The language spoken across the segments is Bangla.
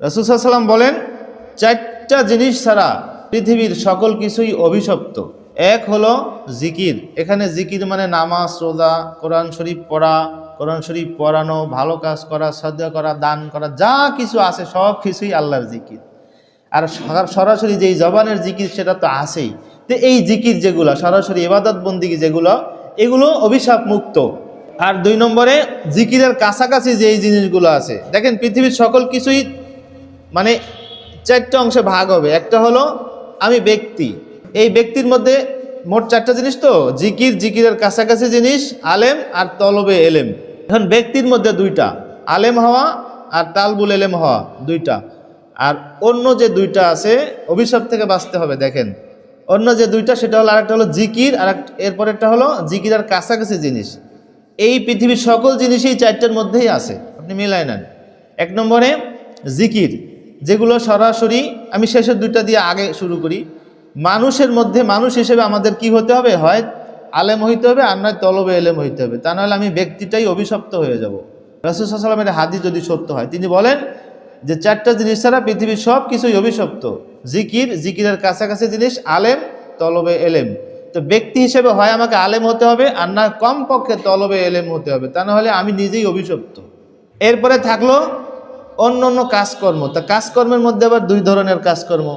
রাসূল সাল্লাল্লাহু আলাইহি ওয়াসাল্লাম বলেন, চারটা জিনিস ছাড়া পৃথিবীর সকল কিছুই অভিশপ্ত। এক হলো জিকির। এখানে জিকির মানে নামাজ, রোজা, কোরআন শরীফ পড়া, কোরআন শরীফ পড়ানো, ভালো কাজ করা, সাদকা করা, দান করা, যা কিছু আছে সব কিছুই আল্লাহর জিকির। আর সরাসরি যেই জবানের জিকির সেটা তো আছেই। তো এই জিকির যেগুলো সরাসরি ইবাদত বন্দিগি যেগুলো, এগুলো অভিশাপ মুক্ত। আর 2 নম্বরে জিকিরের কাছাকাছি যেই জিনিসগুলো আছে, দেখেন পৃথিবীর সকল কিছুই মানে 4টা অংশে ভাগ হবে। একটা হলো আমি ব্যক্তি, এই ব্যক্তির মধ্যে মোট 4টা জিনিস, তো জিকির, জিকিরের কাছাকাছি জিনিস, আলেম আর তলবে এলেম। এখন ব্যক্তির মধ্যে 2টা, আলেম হওয়া আর তালবুল এলেম হওয়া 2টা। আর অন্য যে 2টা আছে অভিশাপ থেকে বাঁচতে হবে। দেখেন অন্য যে 2টা সেটা হলো, আরেকটা হলো জিকির, আর এরপরেরটা হলো জিকিরের কাছাকাছি জিনিস। এই পৃথিবীর সকল জিনিসই 4টার মধ্যেই আছে, আপনি মিলাই নেন। 1 নম্বরে জিকির, যেগুলো সরাসরি, আমি শেষের 2টা দিয়ে আগে শুরু করি। মানুষের মধ্যে মানুষ হিসেবে আমাদের কি হতে হবে? হয় আলেম হইতে হবে, আর নয় তলবে এলেম হইতে হবে, তা নাহলে আমি ব্যক্তিটাই অভিশপ্ত হয়ে যাব। রাসূল সাল্লাল্লাহু আলাইহি ওয়াসাল্লামের হাদিস যদি সত্য হয়, তিনি বলেন যে 4টা জিনিস ছাড়া পৃথিবীর সব কিছুই অভিশপ্ত। জিকির, জিকিরের কাছাকাছি জিনিস, আলেম, তলবে এলেম। তো ব্যক্তি হিসেবে হয় আমাকে আলেম হতে হবে, আর না কমপক্ষে তলবে এলেম হতে হবে, তা না হলে আমি নিজেই অভিশপ্ত। এরপরে থাকলো অন্য অন্য কাজকর্ম। তা কাজকর্মের মধ্যে আবার 2 ধরনের কাজকর্ম।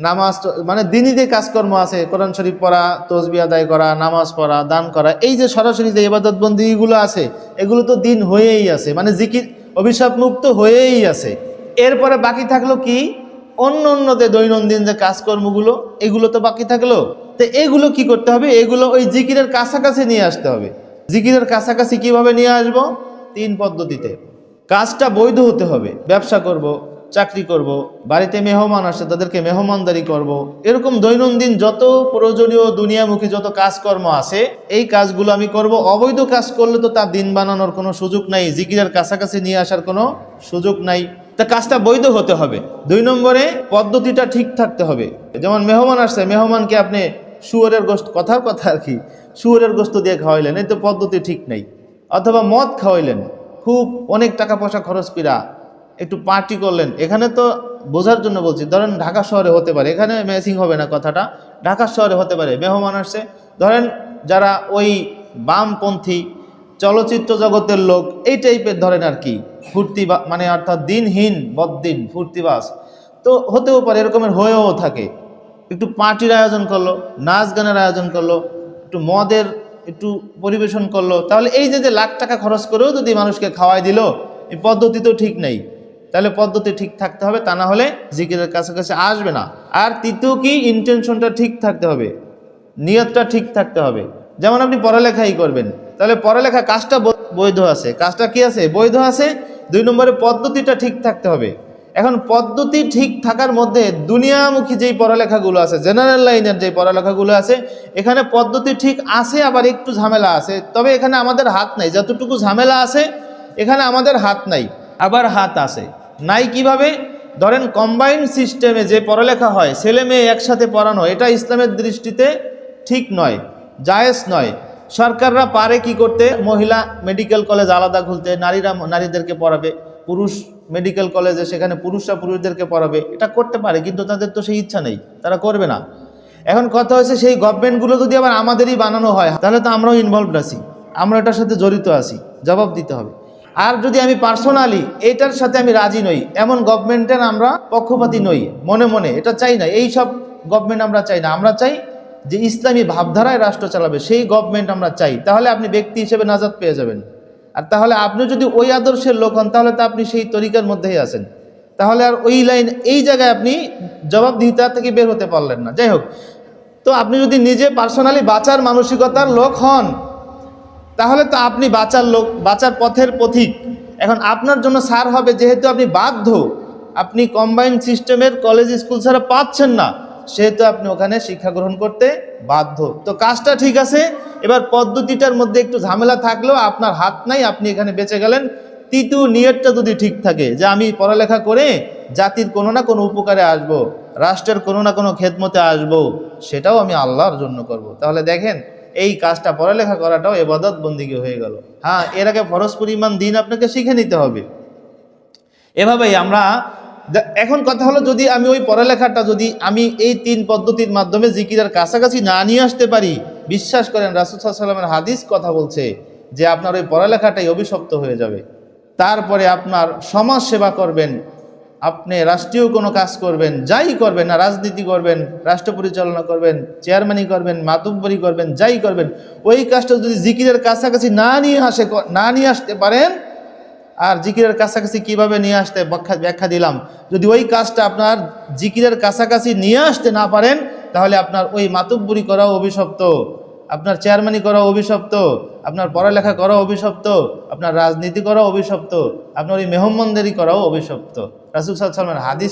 নামাজ মানে দিনই যে কাজকর্ম আছে, কোরআন শরীফ পড়া, তসবিহ আদায় করা, নামাজ পড়া, দান করা, এই যে সরাসরি যে ইবাদত বন্দেগীগুলো আছে, এগুলো তো দিন হয়েই আছে, মানে জিকির অভিশাপ মুক্ত হয়েই আছে। এরপরে বাকি থাকলো কি? অন্য অন্য যে দৈনন্দিন যে কাজকর্মগুলো, এগুলো তো বাকি থাকলো। তো এগুলো কি করতে হবে? এগুলো ওই জিকিরের কাছাকাছি নিয়ে আসতে হবে। জিকিরের কাছাকাছি কিভাবে নিয়ে আসবো? 3 পদ্ধতিতে। কাজটা বৈধ হতে হবে। ব্যবসা করব, চাকরি করব, বাড়িতে মেহমান আসছে তাদেরকে মেহমানদারি করব, এরকম দৈনন্দিন যত প্রয়োজনীয় দুনিয়ামুখী যত কাজকর্ম আছে, এই কাজগুলো আমি করব। অবৈধ কাজ করলে তো তার দিন বানানোর কোনো সুযোগ নাই, জিকিরের কাছাকাছি নিয়ে আসার কোনো সুযোগ নাই। তা কাজটা বৈধ হতে হবে। 2 নম্বরে পদ্ধতিটা ঠিক থাকতে হবে। যেমন মেহমান আসছে, মেহমানকে আপনি শুয়োরের গোশত, কথার কথা আর কি, শুয়োরের গোশত দিয়ে খাওয়াইলেন, এই তো পদ্ধতি ঠিক নেই। অথবা মদ খাওয়াইলেন, খুব অনেক টাকা পয়সা খরচ করা একটু পার্টি করলেন। এখানে তো বোঝার জন্য বলছি, ধরেন ঢাকা শহরে হতে পারে, এখানে ম্যাচিং হবে না কথাটা, ঢাকা শহরে হতে পারে। মেহমান আসছে, ধরেন যারা ওই বামপন্থী চলচ্চিত্র জগতের লোক, এই টাইপের ধরেন আর কি, ফুর্তি মানে অর্থাৎ দিনহীন বদ্দিন ফুর্তিবাস, তো হতেও পারে, এরকমের হয়েও থাকে। একটু পার্টির আয়োজন করলো, নাচ গানের আয়োজন করলো, একটু মদের একটু পরিবেশন করলো, তাহলে এই যে লাখ টাকা খরচ করেও যদি মানুষকে খাওয়াই দিল, এই পদ্ধতি তো ঠিক নেই। তাহলে পদ্ধতি ঠিক থাকতে হবে, তা না হলে জিকিরের কাছাকাছি আসবে না। আর তৃতীয় কি, ইন্টেনশনটা ঠিক থাকতে হবে, নিয়তটা ঠিক থাকতে হবে। যেমন আপনি পড়ালেখাই করবেন, তাহলে পড়ালেখা কাজটা বৈধ আছে, কাজটা কি আছে? বৈধ আছে। 2 নম্বরে পদ্ধতিটা ঠিক থাকতে হবে। এখন পদ্ধতি ঠিক থাকার মধ্যে দুনিয়ামুখী যেই পড়ালেখাগুলো আছে, জেনারেল লাইনের যে পড়ালেখাগুলো আছে, এখানে পদ্ধতি ঠিক আছে, আবার একটু ঝামেলা আছে, তবে এখানে আমাদের হাত নাই। যতটুকু ঝামেলা আছে এখানে আমাদের হাত নাই, আবার হাত আছে। নাই কিভাবে? ধরেন কম্বাইন্ড সিস্টেমে যে পড়ালেখা হয়, ছেলে মেয়ে একসাথে পড়ানো, এটা ইসলামের দৃষ্টিতে ঠিক নয়, জায়েজ নয়। সরকাররা পারে কি করতে? মহিলা মেডিকেল কলেজ আলাদা খুলতে, নারীরা নারীদেরকে পড়াবে, পুরুষ মেডিকেল কলেজে সেখানে পুরুষরা পুরুষদেরকে পড়াবে, এটা করতে পারে, কিন্তু তাদের তো সেই ইচ্ছা নেই, তারা করবে না। এখন কথা হচ্ছে, সেই গভর্নমেন্টগুলো যদি আবার আমাদেরই বানানো হয়, তাহলে তো আমরাও ইনভলভড আছি, আমরা এটার সাথে জড়িত আছি, জবাব দিতে হবে। আর যদি আমি পার্সোনালি এটার সাথে আমি রাজি নই, এমন গভর্নমেন্টের আমরা পক্ষপাতী নই, মনে মনে এটা চাই না, এই সব গভর্নমেন্ট আমরা চাই না। আমরা চাই যে ইসলামী ভাবধারায় রাষ্ট্র চালাবে, সেই গভর্নমেন্ট আমরা চাই। তাহলে আপনি ব্যক্তি হিসেবে নাজাত পেয়ে যাবেন। আর তাহলে আপনি যদি ওই আদর্শের লোক হন, তাহলে তো আপনি সেই তরিকার মধ্যেই আছেন, তাহলে আর ওই লাইন, এই জায়গায় আপনি জবাবদিহিতা থেকে বের হতে পারলেন না। যাই হোক, তো আপনি যদি নিজে পার্সোনালি বাঁচার মানসিকতার লোক হন, তাহলে তো আপনি বাঁচার লোক, বাঁচার পথের পথিক। এখন আপনার জন্য ছাড় হবে, যেহেতু আপনি বাধ্য, আপনি কম্বাইন্ড সিস্টেমের কলেজ স্কুল ছাড়া পাচ্ছেন না, সেহেতু আপনি ওখানে শিক্ষা গ্রহণ করতে বাধ্য। তো কাজটা ঠিক আছে, এবার পদ্ধতিটার মধ্যে একটু ঝামেলা থাকলেও আপনার হাত নাই, আপনি এখানে বেঁচে গেলেন। তৃতীয় নিয়তটা যদি ঠিক থাকে, যে আমি পড়ালেখা করে জাতির কোনো না কোনো উপকারে আসব, রাষ্ট্রের কোনো না কোনো খেদমতে আসব, সেটাও আমি আল্লাহর জন্য করব, তাহলে দেখেন এই কাজটা, পড়ালেখা করাটাও ইবাদত বন্দেগী হয়ে গেল। হ্যাঁ, এর আগে ফরজ পরিমাণ দিন আপনাকে শিখে নিতে হবে। এভাবেই আমরা এখন কথা হলো, যদি আমি ওই পড়ালেখাটা যদি আমি এই 3 পদ্ধতির মাধ্যমে জিকিরের কাছাকাছি না নিয়ে আসতে পারি, বিশ্বাস করেন রাসূল সাল্লাল্লাহু আলাইহি ওয়াসাল্লামের হাদিস কথা বলছে যে আপনার ওই পড়ালেখাটাই অভিশপ্ত হয়ে যাবে। তারপরে আপনার সমাজ সেবা করবেন, আপনি রাষ্ট্রীয় কোনো কাজ করবেন, যাই করবেন না, রাজনীতি করবেন, রাষ্ট্র পরিচালনা করবেন, চেয়ারম্যানই করবেন, মাতব্বরি করবেন, যাই করবেন, ওই কাজটা যদি জিকিরের কাছাকাছি না নিয়ে আসতে পারেন, আর জিকিরের কাছাকাছি কিভাবে নিয়ে আসতে ব্যাখ্যা দিলাম, যদি ওই কাজটা আপনার জিকিরের কাছাকাছি নিয়ে আসতে না পারেন, তাহলে আপনার ওই মাতব্বরি করাও অভিশপ্ত, আপনার চেয়ারম্যানই করা অভিশপ্ত, আপনার পড়ালেখা করা অভিশপ্ত, আপনার রাজনীতি করা অভিশপ্ত, আপনার ওই মেহমানদারি করাও অভিশপ্ত। রাসূল সাল্লাল্লাহু আলাইহি ওয়াসাল্লামের হাদিস।